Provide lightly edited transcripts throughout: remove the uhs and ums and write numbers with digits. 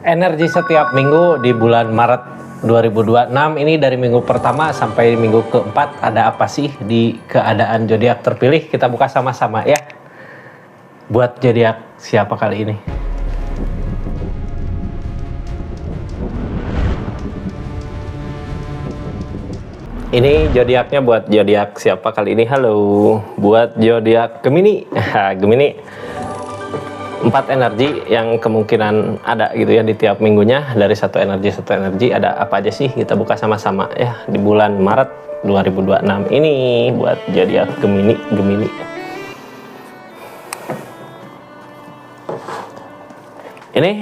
Energi setiap minggu di bulan Maret 2026 ini dari minggu pertama sampai minggu keempat ada apa sih di keadaan zodiak terpilih? Kita buka sama-sama ya. Buat zodiak siapa kali ini? Ini zodiaknya buat zodiak siapa kali ini? Halo, buat zodiak Gemini. Gemini. 4 energi yang kemungkinan ada gitu ya di tiap minggunya. Dari satu energi ada apa aja sih, kita buka sama-sama ya di bulan Maret 2026 ini buat zodiak Gemini. Ini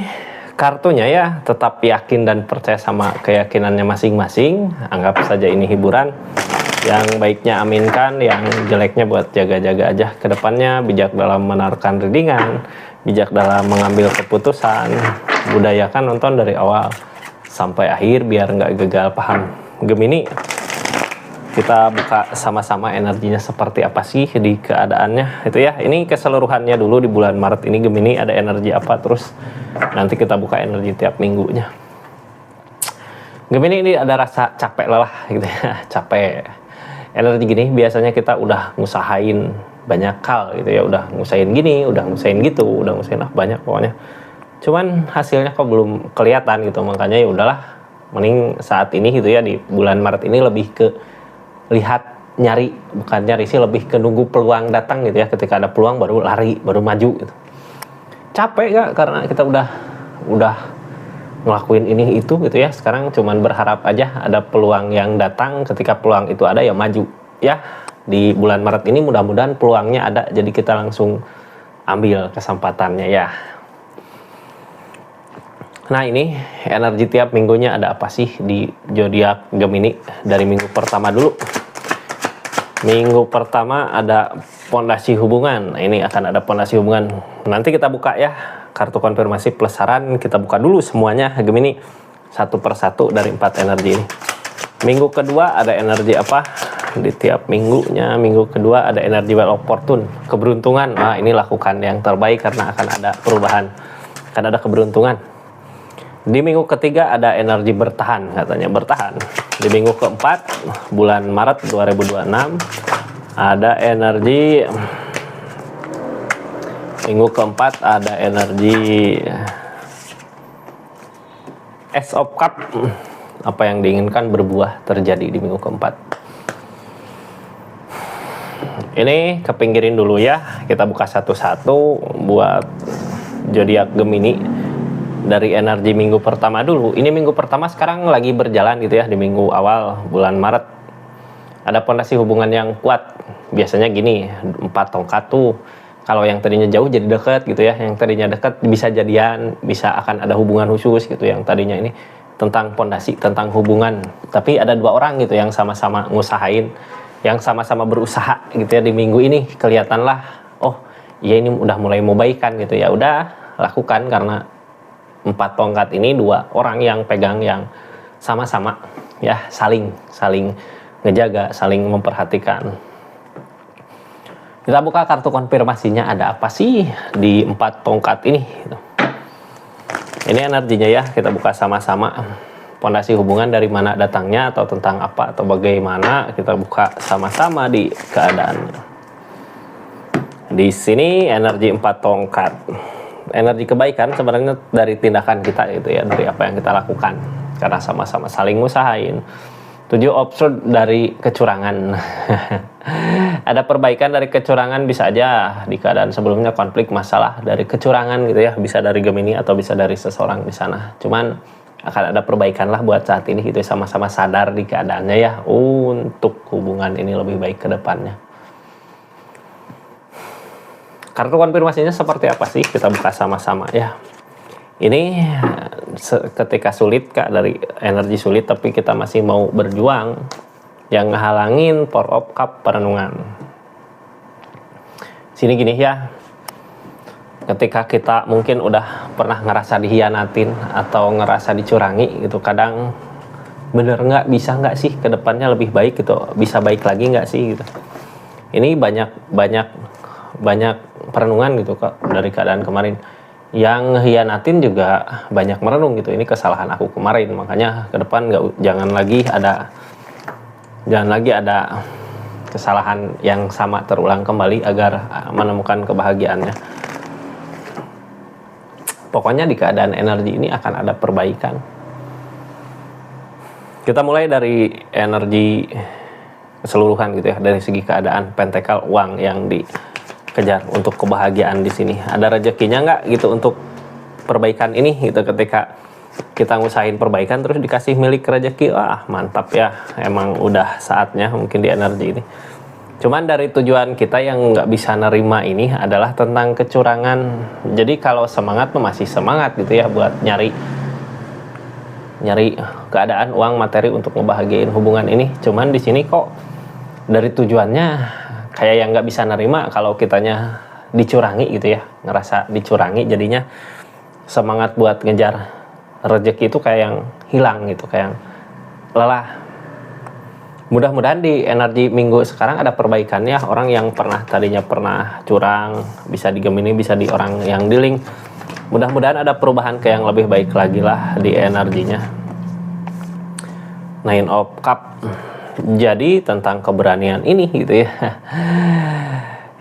kartunya ya, tetap yakin dan percaya sama keyakinannya masing-masing. Anggap saja ini hiburan. Yang baiknya aminkan, yang jeleknya buat jaga-jaga aja ke depannya. Bijak dalam menaruhkan readingan, bijak dalam mengambil keputusan, budayakan nonton dari awal sampai akhir biar nggak gagal paham. Gemini, kita buka sama-sama energinya seperti apa sih di keadaannya itu ya. Ini keseluruhannya dulu di bulan Maret ini Gemini ada energi apa, terus nanti kita buka energi tiap minggunya. Gemini ini ada rasa capek lelah gitu ya, capek. Energi gini biasanya kita udah ngusahain banyak hal gitu ya, udah ngusahain gini, udah ngusahain gitu, udah ngusahain banyak pokoknya. Cuman hasilnya kok belum kelihatan gitu, makanya ya udahlah, mending saat ini gitu ya di bulan Maret ini lebih ke lihat, nyari, bukan nyari sih, lebih ke nunggu peluang datang gitu ya. Ketika ada peluang baru lari, baru maju gitu. Capek gak? Karena kita udah ngelakuin ini itu gitu ya. Sekarang cuman berharap aja ada peluang yang datang. Ketika peluang itu ada ya maju ya. Di bulan Maret ini mudah-mudahan peluangnya ada, jadi kita langsung ambil kesempatannya ya. Nah, ini energi tiap minggunya ada apa sih di zodiak Gemini dari minggu pertama dulu. Minggu pertama ada pondasi hubungan. Ini akan ada pondasi hubungan. Nanti kita buka ya kartu konfirmasi plus saran. Kita buka dulu semuanya Gemini satu persatu dari 4 energi ini. Minggu kedua ada energi apa di tiap minggunya? Minggu kedua ada energi well of fortune, keberuntungan. Nah, ini lakukan yang terbaik karena akan ada perubahan, akan ada keberuntungan. Di minggu ketiga ada energi bertahan, katanya bertahan. Di minggu keempat bulan Maret 2026 ada energi, minggu keempat ada energi Ace of Cup. Apa yang diinginkan berbuah terjadi di minggu keempat. Ini kepinggirin dulu ya, kita buka satu-satu buat zodiak Gemini dari energi minggu pertama dulu. Ini minggu pertama sekarang lagi berjalan gitu ya, di minggu awal bulan Maret. Ada pondasi hubungan yang kuat. Biasanya gini, 4 tongkat tuh kalau yang tadinya jauh jadi dekat gitu ya. Yang tadinya dekat bisa jadian, bisa akan ada hubungan khusus gitu. Yang tadinya ini tentang pondasi, tentang hubungan. Tapi ada 2 orang gitu yang sama-sama ngusahain, yang sama-sama berusaha gitu ya di minggu ini. Kelihatanlah, oh iya ini udah mulai mau baikan gitu ya. Udah lakukan karena 4 tongkat ini 2 orang yang pegang yang sama-sama ya, saling ngejaga, saling memperhatikan. Kita buka kartu konfirmasinya ada apa sih di 4 tongkat ini gitu. Ini energinya ya, kita buka sama-sama. Pondasi hubungan dari mana datangnya, atau tentang apa, atau bagaimana, kita buka sama-sama di keadaannya. Di sini energi 4 tongkat. Energi kebaikan sebenarnya dari tindakan kita gitu ya, dari apa yang kita lakukan. Karena sama-sama saling ngusahain. 7 absurd dari kecurangan. Ada perbaikan dari kecurangan, bisa aja di keadaan sebelumnya konflik masalah dari kecurangan gitu ya, bisa dari Gemini atau bisa dari seseorang di sana. Cuman akan ada perbaikan lah buat saat ini gitu, sama-sama sadar di keadaannya ya, untuk hubungan ini lebih baik ke depannya. Kartu konfirmasinya seperti apa sih? Kita buka sama-sama ya. Ini ketika sulit Kak, dari energi sulit tapi kita masih mau berjuang, yang ngehalangin 4 of Cup perenungan. Sini gini ya, ketika kita mungkin udah pernah ngerasa dihianatin atau ngerasa dicurangi gitu, kadang bener nggak, bisa nggak sih ke depannya lebih baik gitu, bisa baik lagi nggak sih gitu. Ini banyak perenungan gitu Kak dari keadaan kemarin. yang hianatin juga banyak merenung gitu. Ini kesalahan aku kemarin, makanya ke depan jangan lagi ada kesalahan yang sama terulang kembali agar menemukan kebahagiaannya. Pokoknya di keadaan energi ini akan ada perbaikan. Kita mulai dari energi keseluruhan gitu ya, dari segi keadaan pentakel uang yang dikejar untuk kebahagiaan di sini. Ada rezekinya nggak gitu untuk perbaikan ini gitu. Ketika kita ngusahain perbaikan terus dikasih milik rezeki, wah mantap ya, emang udah saatnya mungkin di energi ini. Cuman dari tujuan kita yang nggak bisa nerima ini adalah tentang kecurangan. Jadi kalau semangat tuh masih semangat gitu ya buat nyari keadaan uang materi untuk ngebahagiain hubungan ini. Cuman di sini kok dari tujuannya kayak yang nggak bisa nerima kalau kitanya dicurangi gitu ya, ngerasa dicurangi, jadinya semangat buat ngejar rezeki itu kayak yang hilang gitu, kayak yang lelah. Mudah-mudahan di energi minggu sekarang ada perbaikannya. Orang yang tadinya pernah curang bisa di Gemini, bisa di orang yang di link. Mudah-mudahan ada perubahan ke yang lebih baik lagi lah di energinya. Nine of Cup. Jadi tentang keberanian ini gitu ya.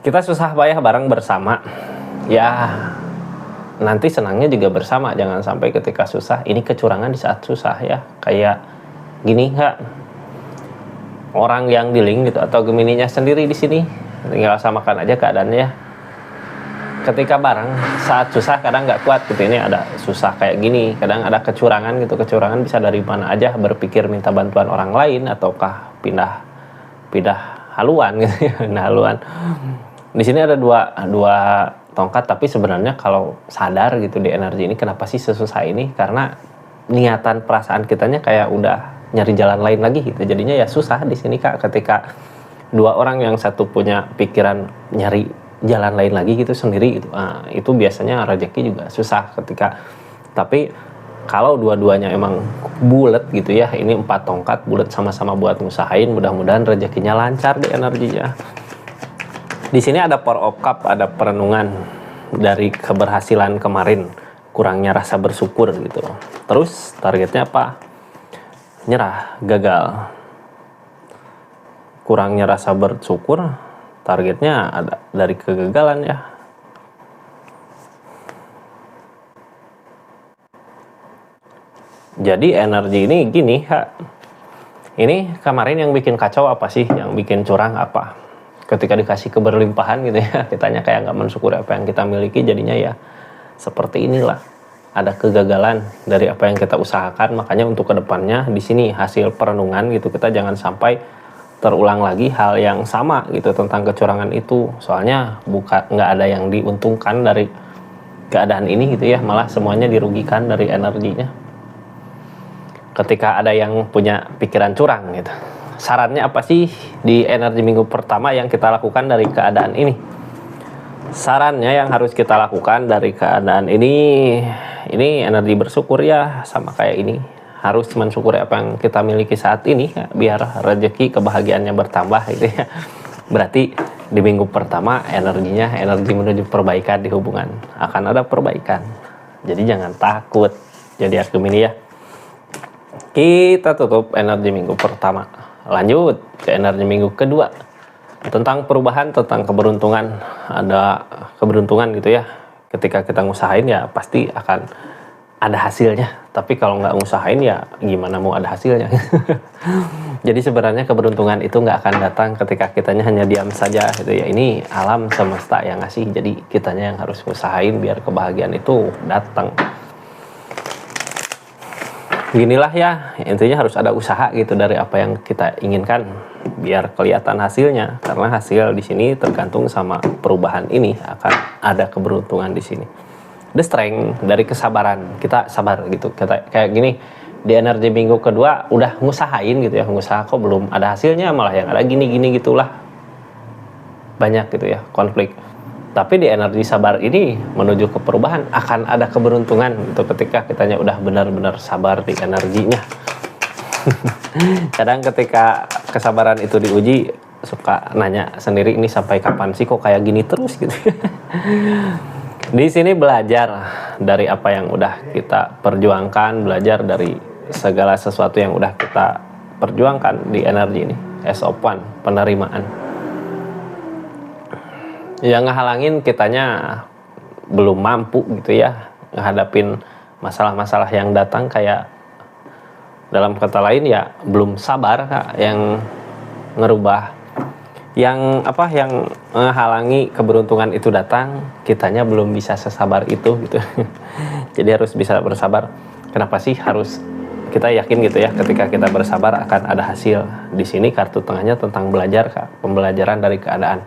Kita susah payah bareng bersama. Ya nanti senangnya juga bersama. Jangan sampai ketika susah ini kecurangan di saat susah ya. Kayak gini nggak? Orang yang di link gitu atau Gemininya sendiri di sini tinggal samakan aja keadaannya. Ketika bareng saat susah kadang nggak kuat gitu, ini ada susah kayak gini, kadang ada kecurangan gitu. Kecurangan bisa dari mana aja, berpikir minta bantuan orang lain ataukah pindah haluan gitu ya, pindah haluan. Di sini ada dua tongkat, tapi sebenarnya kalau sadar gitu di energi ini kenapa sih sesusah ini, karena niatan perasaan kitanya kayak udah nyari jalan lain lagi gitu. Jadinya ya susah di sini Kak, ketika dua orang yang satu punya pikiran nyari jalan lain lagi gitu sendiri gitu. Itu biasanya rezeki juga susah ketika. Tapi kalau dua-duanya emang bulat gitu ya, ini 4 tongkat bulat sama-sama buat ngusahain, mudah-mudahan rezekinya lancar di energinya. Di sini ada Four of Cup, ada perenungan dari keberhasilan kemarin, kurangnya rasa bersyukur gitu. Terus targetnya apa? Nyerah, gagal. Kurangnya rasa bersyukur, targetnya ada dari kegagalan ya. Jadi energi ini gini Kak, ini kemarin yang bikin kacau apa sih, yang bikin curang apa? Ketika dikasih keberlimpahan gitu ya, kitanya kayak nggak mensyukuri apa yang kita miliki, jadinya ya seperti inilah. Ada kegagalan dari apa yang kita usahakan. Makanya untuk kedepannya di sini hasil perenungan gitu, kita jangan sampai terulang lagi hal yang sama gitu tentang kecurangan itu. Soalnya nggak ada yang diuntungkan dari keadaan ini gitu ya, malah semuanya dirugikan dari energinya. Ketika ada yang punya pikiran curang gitu, sarannya apa sih di energi minggu pertama yang kita lakukan dari keadaan ini? Sarannya yang harus kita lakukan dari keadaan ini energi bersyukur ya, sama kayak ini. Harus mensyukuri apa yang kita miliki saat ini ya, biar rezeki kebahagiaannya bertambah gitu ya. Berarti di minggu pertama energi menuju perbaikan di hubungan. Akan ada perbaikan. Jadi jangan takut. Jadi Gemini ya. Kita tutup energi minggu pertama. Lanjut ke energi minggu kedua. Tentang perubahan, tentang keberuntungan. Ada keberuntungan gitu ya. Ketika kita ngusahain ya pasti akan ada hasilnya. Tapi kalau nggak ngusahain ya gimana mau ada hasilnya. Jadi sebenarnya keberuntungan itu nggak akan datang ketika kitanya hanya diam saja gitu ya. Ini alam semesta yang ngasih. Jadi kitanya yang harus ngusahain biar kebahagiaan itu datang. Beginilah ya, intinya harus ada usaha gitu dari apa yang kita inginkan biar kelihatan hasilnya. Karena hasil di sini tergantung sama perubahan ini, akan ada keberuntungan di sini. The strength dari kesabaran, kita sabar gitu. Kayak gini, di energi minggu kedua udah ngusahain gitu ya, ngusaha kok belum ada hasilnya, malah yang ada gini-gini gitulah. Banyak gitu ya, konflik. Tapi di energi sabar ini menuju ke perubahan akan ada keberuntungan gitu ketika kitanya udah benar-benar sabar di energinya. Kadang ketika kesabaran itu diuji suka nanya sendiri, ini sampai kapan sih kok kayak gini terus gitu. Di sini belajar dari apa yang udah kita perjuangkan, belajar dari segala sesuatu yang udah kita perjuangkan di energi ini. As of One, penerimaan. Yang ngehalangin kitanya belum mampu gitu ya ngehadapin masalah-masalah yang datang, kayak dalam kata lain ya belum sabar Kak, yang ngerubah yang menghalangi keberuntungan itu datang, kitanya belum bisa sesabar itu gitu. Jadi harus bisa bersabar. Kenapa sih harus kita yakin gitu ya, ketika kita bersabar akan ada hasil. Di sini kartu tengahnya tentang belajar Kak, pembelajaran dari keadaan.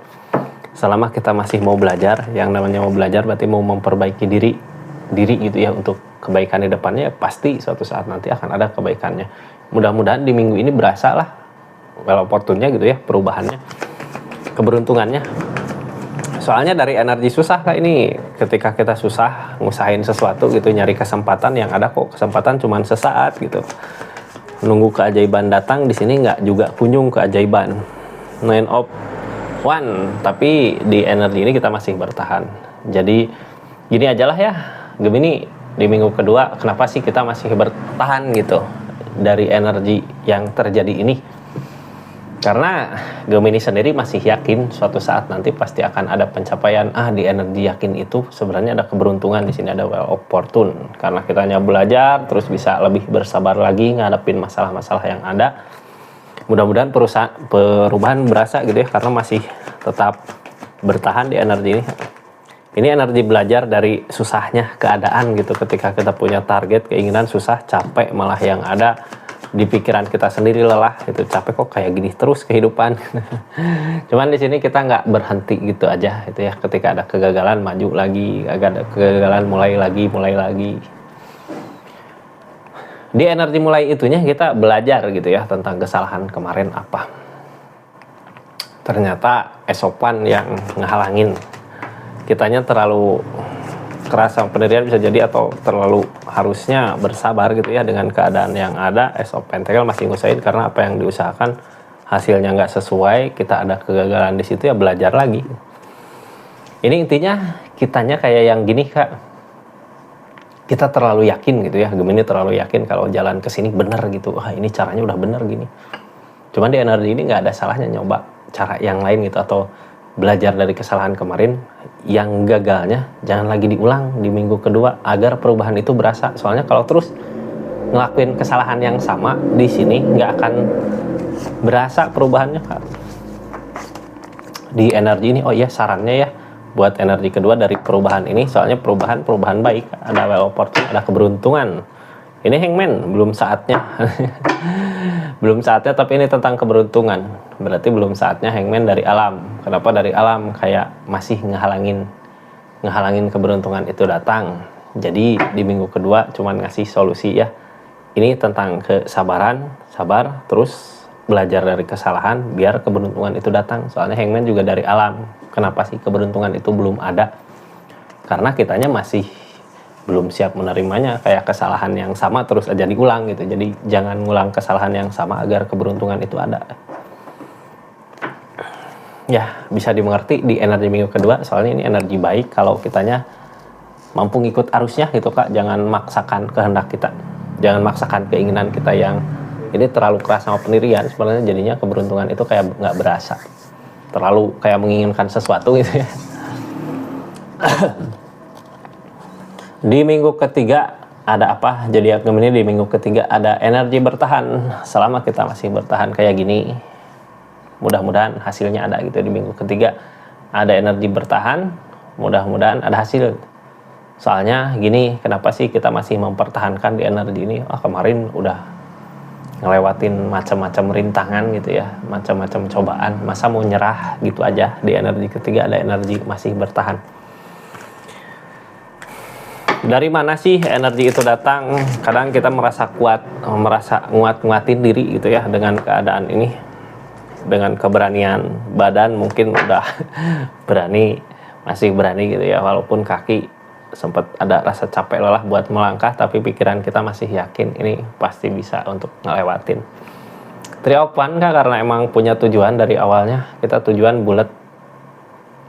Selama kita masih mau belajar, yang namanya mau belajar berarti mau memperbaiki diri gitu ya, untuk kebaikan di depannya, pasti suatu saat nanti akan ada kebaikannya. Mudah-mudahan di minggu ini berasa lah well opportunity gitu ya, perubahannya, keberuntungannya. Soalnya dari energi susah Kak, ini ketika kita susah ngusahain sesuatu gitu, nyari kesempatan, yang ada kok kesempatan cuman sesaat gitu. Nunggu keajaiban datang, di sini nggak juga kunjung keajaiban. Nine of One, tapi di energi ini kita masih bertahan. Jadi gini aja lah ya Gemini, di minggu kedua kenapa sih kita masih bertahan gitu dari energi yang terjadi ini. Karena Gemini sendiri masih yakin suatu saat nanti pasti akan ada pencapaian. Di energi yakin itu sebenarnya ada keberuntungan, di sini ada well opportune. Karena kita hanya belajar terus bisa lebih bersabar lagi ngadepin masalah-masalah yang ada. Mudah-mudahan perubahan berasa gitu ya, karena masih tetap bertahan di energi ini. Ini energi belajar dari susahnya keadaan gitu. Ketika kita punya target, keinginan, susah, capek, malah yang ada di pikiran kita sendiri lelah itu, capek kok kayak gini terus kehidupan. Cuman di sini kita nggak berhenti gitu aja itu ya, ketika ada kegagalan maju lagi, ada kegagalan mulai lagi. Di energi mulai itunya kita belajar gitu ya tentang kesalahan kemarin apa. Ternyata esopan yang ngehalangin kitanya terlalu keras sama pendirian bisa jadi, atau terlalu harusnya bersabar gitu ya dengan keadaan yang ada. Ace of Pentacle masih ngusahain, karena apa yang diusahakan hasilnya nggak sesuai, kita ada kegagalan di situ ya, belajar lagi. Ini intinya kitanya kayak yang gini Kak, kita terlalu yakin gitu ya, Gemini terlalu yakin kalau jalan ke sini bener gitu, ini caranya udah bener gini. Cuman di energi ini nggak ada salahnya nyoba cara yang lain gitu, atau belajar dari kesalahan kemarin yang gagalnya jangan lagi diulang di minggu kedua agar perubahan itu berasa. Soalnya kalau terus ngelakuin kesalahan yang sama di sini nggak akan berasa perubahannya Kak. Di energi ini sarannya ya buat energi kedua dari perubahan ini, soalnya perubahan baik, ada well opportunity, ada keberuntungan. Ini Hangman, belum saatnya. Belum saatnya, tapi ini tentang keberuntungan. Berarti belum saatnya Hangman dari alam. Kenapa dari alam? Kayak masih ngehalangin keberuntungan itu datang. Jadi di minggu kedua cuman ngasih solusi ya. Ini tentang kesabaran, sabar, terus belajar dari kesalahan biar keberuntungan itu datang. Soalnya Hangman juga dari alam. Kenapa sih keberuntungan itu belum ada? Karena kitanya masih belum siap menerimanya, kayak kesalahan yang sama terus aja diulang gitu. Jadi jangan ngulang kesalahan yang sama agar keberuntungan itu ada. Ya, bisa dimengerti di energi minggu kedua, soalnya ini energi baik kalau kitanya mampu ngikut arusnya gitu Kak. Jangan maksakan kehendak kita, jangan maksakan keinginan kita yang ini terlalu keras sama pendirian. Sebenarnya jadinya keberuntungan itu kayak nggak berasa, terlalu kayak menginginkan sesuatu gitu ya. Di minggu ketiga ada apa? Jadi Gemini di minggu ketiga ada energi bertahan. Selama kita masih bertahan kayak gini, mudah-mudahan hasilnya ada gitu. Di minggu ketiga ada energi bertahan, mudah-mudahan ada hasil. Soalnya gini, kenapa sih kita masih mempertahankan di energi ini? Kemarin udah ngelewatin macam-macam rintangan gitu ya, macam-macam cobaan, masa mau nyerah gitu aja. Di energi ketiga ada energi masih bertahan. Dari mana sih energi itu datang? Kadang kita merasa kuat, merasa nguatin diri gitu ya dengan keadaan ini, dengan keberanian badan mungkin udah berani, masih berani gitu ya, walaupun kaki sempat ada rasa capek lelah buat melangkah, tapi pikiran kita masih yakin ini pasti bisa untuk ngelewatin. Three of Wands Kak, karena emang punya tujuan dari awalnya, kita tujuan bulat.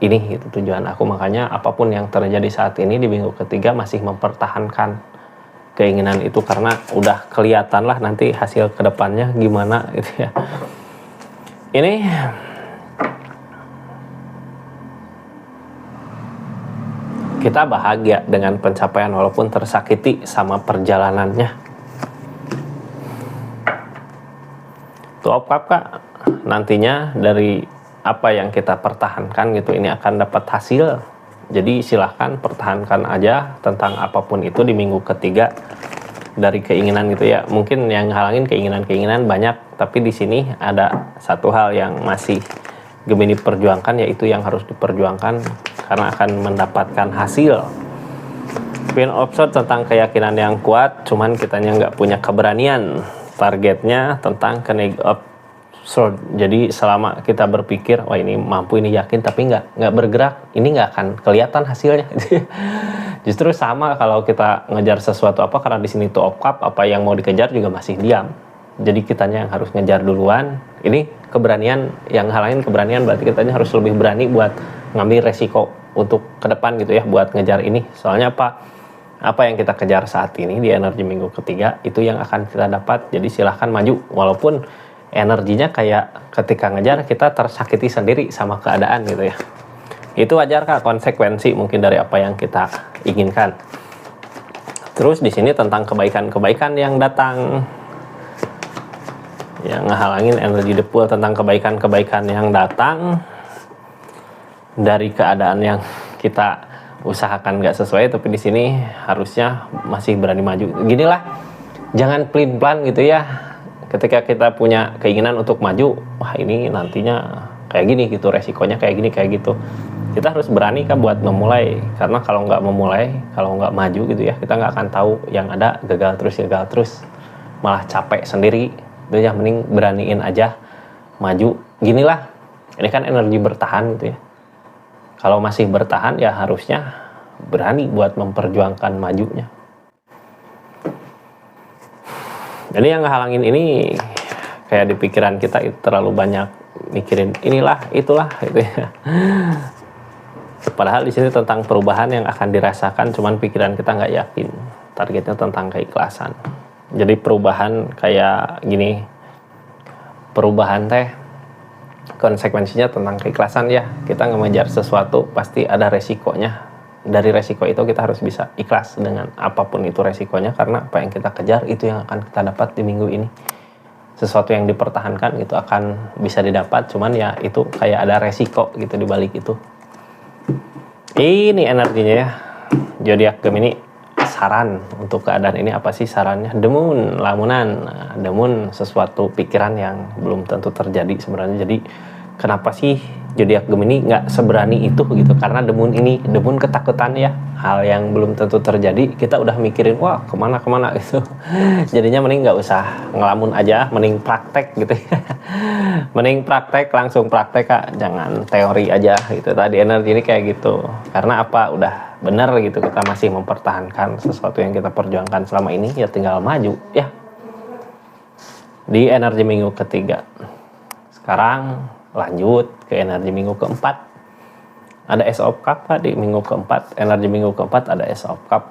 ini gitu tujuan aku. Makanya apapun yang terjadi saat ini di minggu ketiga masih mempertahankan keinginan itu, karena udah kelihatan lah nanti hasil kedepannya gimana gitu ya. Ini kita bahagia dengan pencapaian walaupun tersakiti sama perjalanannya. Two of Cups Kak, nantinya dari apa yang kita pertahankan gitu ini akan dapat hasil. Jadi silahkan pertahankan aja tentang apapun itu di minggu ketiga. Dari keinginan gitu ya, mungkin yang halangin keinginan-keinginan banyak, tapi di sini ada satu hal yang masih Gemini perjuangkan, yaitu yang harus diperjuangkan karena akan mendapatkan hasil. Queen of Swords tentang keyakinan yang kuat, cuman kitanya nggak punya keberanian. Targetnya tentang Knave of Swords. Jadi selama kita berpikir, wah ini mampu, ini yakin, tapi nggak bergerak, ini nggak akan kelihatan hasilnya. Justru sama kalau kita ngejar sesuatu apa, karena di sini Two of Cups, apa yang mau dikejar juga masih diam. Jadi kitanya yang harus ngejar duluan. Ini keberanian, yang halangin keberanian berarti kitanya harus lebih berani buat ngambil resiko untuk ke depan gitu ya, buat ngejar ini. Soalnya apa yang kita kejar saat ini di energi minggu ketiga itu yang akan kita dapat. Jadi silahkan maju, walaupun energinya kayak ketika ngejar kita tersakiti sendiri sama keadaan gitu ya. Itu wajar Kak, konsekuensi mungkin dari apa yang kita inginkan. Terus di sini tentang kebaikan-kebaikan yang datang, yang ngehalangin energi The Fool tentang kebaikan-kebaikan yang datang dari keadaan yang kita usahakan nggak sesuai, tapi di sini harusnya masih berani maju. Ginilah, jangan pelin-pelan gitu ya. Ketika kita punya keinginan untuk maju, wah ini nantinya kayak gini gitu, resikonya kayak gini kayak gitu. Kita harus berani kan buat memulai, karena kalau nggak memulai, kalau nggak maju gitu ya, kita nggak akan tahu, yang ada gagal terus, malah capek sendiri. Itu yang mending beraniin aja maju. Ginilah, ini kan energi bertahan gitu ya. Kalau masih bertahan ya harusnya berani buat memperjuangkan majunya. Jadi yang ngehalangin ini kayak di pikiran kita itu terlalu banyak mikirin inilah itulah gitu ya. Padahal di sini tentang perubahan yang akan dirasakan, cuman pikiran kita nggak yakin. Targetnya tentang keikhlasan. Jadi perubahan kayak gini, perubahan teh konsekuensinya tentang keikhlasan ya. Kita ngejar sesuatu pasti ada resikonya. Dari resiko itu kita harus bisa ikhlas dengan apapun itu resikonya, karena apa yang kita kejar itu yang akan kita dapat di minggu ini. Sesuatu yang dipertahankan itu akan bisa didapat, cuman ya itu kayak ada resiko gitu di balik itu. Ini energinya ya, zodiak Gemini. Saran untuk keadaan ini apa sih sarannya? The Moon, lamunan. Nah, The Moon sesuatu pikiran yang belum tentu terjadi sebenarnya. Jadi kenapa sih zodiak Gemini nggak seberani itu gitu? Karena The Moon ini, The Moon ketakutan ya, hal yang belum tentu terjadi. Kita udah mikirin wah kemana gitu. Jadinya mending nggak usah ngelamun aja, mending praktek gitu ya. Mending praktek, langsung praktek Kak, jangan teori aja gitu. Tadi energi ini kayak gitu. Karena apa? Udah benar gitu, kita masih mempertahankan sesuatu yang kita perjuangkan selama ini, ya tinggal maju ya. Di energi minggu ketiga. Sekarang lanjut ke energi minggu keempat. Ada Ace of Cups Pak di minggu keempat. Energi minggu keempat ada Ace of Cups.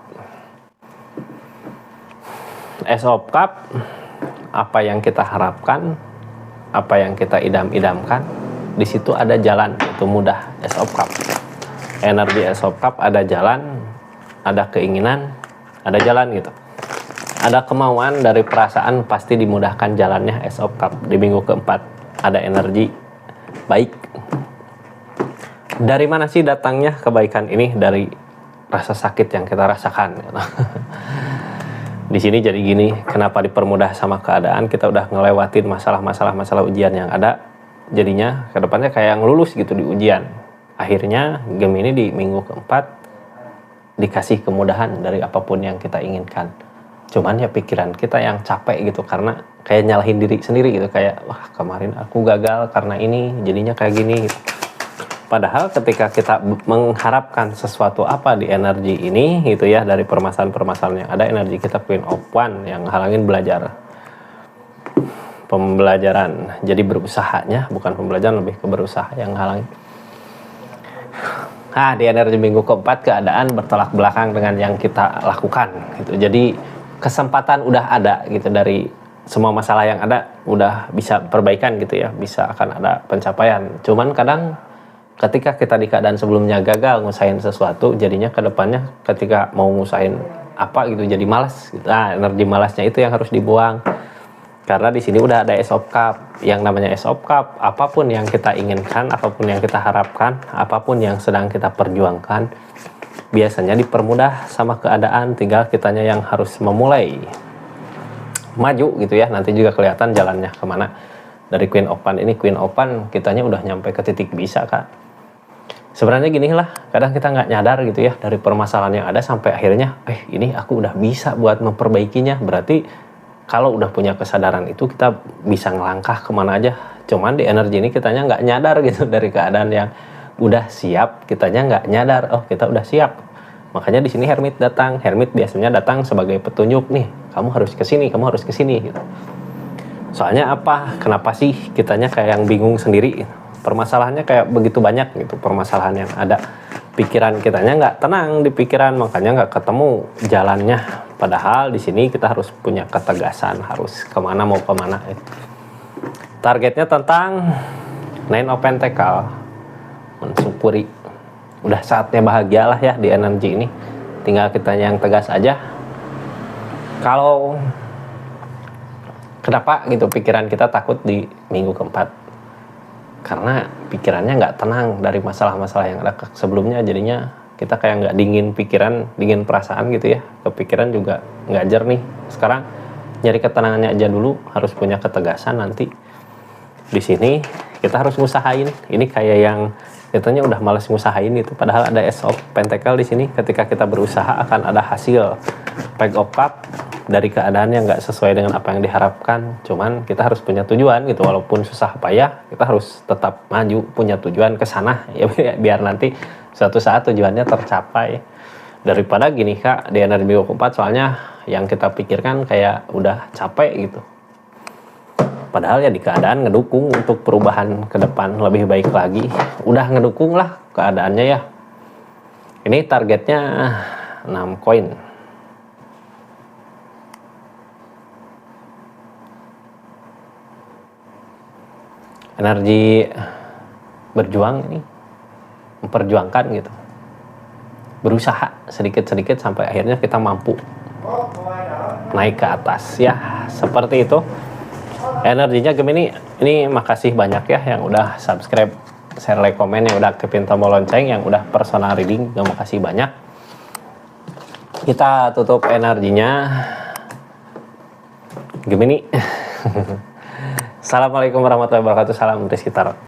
Ace of Cups, apa yang kita harapkan, apa yang kita idam-idamkan, di situ ada jalan, itu mudah. Ace of Cups, energi Ace of Cups, ada jalan, ada keinginan, ada jalan gitu. Ada kemauan dari perasaan, pasti dimudahkan jalannya Ace of Cups di minggu keempat. Ada energi baik. Dari mana sih datangnya kebaikan ini? Dari rasa sakit yang kita rasakan gitu. Di sini jadi gini, kenapa dipermudah sama keadaan? Kita udah ngelewatin masalah ujian yang ada, jadinya kedepannya kayak ngelulus gitu di ujian. Akhirnya Gemini di minggu keempat dikasih kemudahan dari apapun yang kita inginkan. Cuman ya pikiran kita yang capek gitu, karena kayak nyalahin diri sendiri gitu, kayak wah kemarin aku gagal karena ini, jadinya kayak gini gitu. Padahal ketika kita mengharapkan sesuatu apa di energi ini gitu ya, dari permasalahan-permasalahan yang ada, energi kita Queen of Wands yang halangin belajar. Pembelajaran. Jadi berusahanya, bukan pembelajaran, lebih ke berusaha yang halangin. Nah, di energi minggu keempat keadaan bertolak belakang dengan yang kita lakukan gitu. Jadi kesempatan udah ada gitu, dari semua masalah yang ada udah bisa perbaikan gitu ya, bisa akan ada pencapaian. Cuman kadang ketika kita di keadaan sebelumnya gagal ngusahain sesuatu, jadinya kedepannya ketika mau ngusahain apa gitu jadi malas gitu. Nah, energi malasnya itu yang harus dibuang. Karena di sini udah ada Ace of Cup. Yang namanya Ace of Cup, apapun yang kita inginkan, apapun yang kita harapkan, apapun yang sedang kita perjuangkan, biasanya dipermudah sama keadaan, tinggal kitanya yang harus memulai maju gitu ya. Nanti juga kelihatan jalannya kemana. Dari Queen of Wands ini, Queen of Wands kitanya udah nyampe ke titik bisa, Kak. Sebenarnya gini lah, kadang kita nggak nyadar gitu ya, dari permasalahan yang ada sampai akhirnya, ini aku udah bisa buat memperbaikinya. Berarti kalau udah punya kesadaran itu, kita bisa ngelangkah kemana aja. Cuman di energi ini kitanya nggak nyadar gitu, dari keadaan yang udah siap, kitanya nggak nyadar, oh kita udah siap. Makanya di sini Hermit datang. Hermit biasanya datang sebagai petunjuk nih, kamu harus kesini, kamu harus kesini gitu. Soalnya apa? Kenapa sih kitanya kayak yang bingung sendiri? Permasalahannya kayak begitu banyak gitu, permasalahan yang ada. Pikiran kitanya nggak tenang di pikiran, makanya nggak ketemu jalannya. Padahal di sini kita harus punya ketegasan, harus kemana, mau kemana. Targetnya tentang Nine of Pentacles, mensyukuri. Udah saatnya bahagialah ya di energi ini. Tinggal kita yang tegas aja. Kalau kenapa gitu pikiran kita takut di minggu keempat? Karena pikirannya nggak tenang dari masalah-masalah yang ada sebelumnya, jadinya kita kayak nggak dingin pikiran, dingin perasaan gitu ya. Kepikiran juga nggak jernih. Sekarang nyari ketenangannya aja dulu, harus punya ketegasan. Nanti di sini kita harus ngusahain. Ini kayak yang katanya udah males ngusahain itu, padahal ada Ace of Pentacles di sini. Ketika kita berusaha akan ada hasil. Page of Cup, dari keadaan yang nggak sesuai dengan apa yang diharapkan. Cuman kita harus punya tujuan gitu, walaupun susah payah kita harus tetap maju, punya tujuan ke sana ya, biar nanti suatu saat tujuannya tercapai. Daripada gini Kak, di energi minggu keempat, soalnya yang kita pikirkan kayak udah capek gitu, padahal ya di keadaan ngedukung untuk perubahan ke depan lebih baik lagi. Udah ngedukung lah keadaannya ya. Ini targetnya 6 koin. Energi berjuang ini, memperjuangkan gitu, berusaha sedikit-sedikit sampai akhirnya kita mampu naik ke atas ya, seperti itu energinya Gemini. Ini makasih banyak ya yang udah subscribe, share, like, komen, yang udah aktifin tombol lonceng, yang udah personal reading, juga makasih banyak. Kita tutup energinya Gemini. Assalamualaikum warahmatullahi wabarakatuh. Salam Rizky Tarot.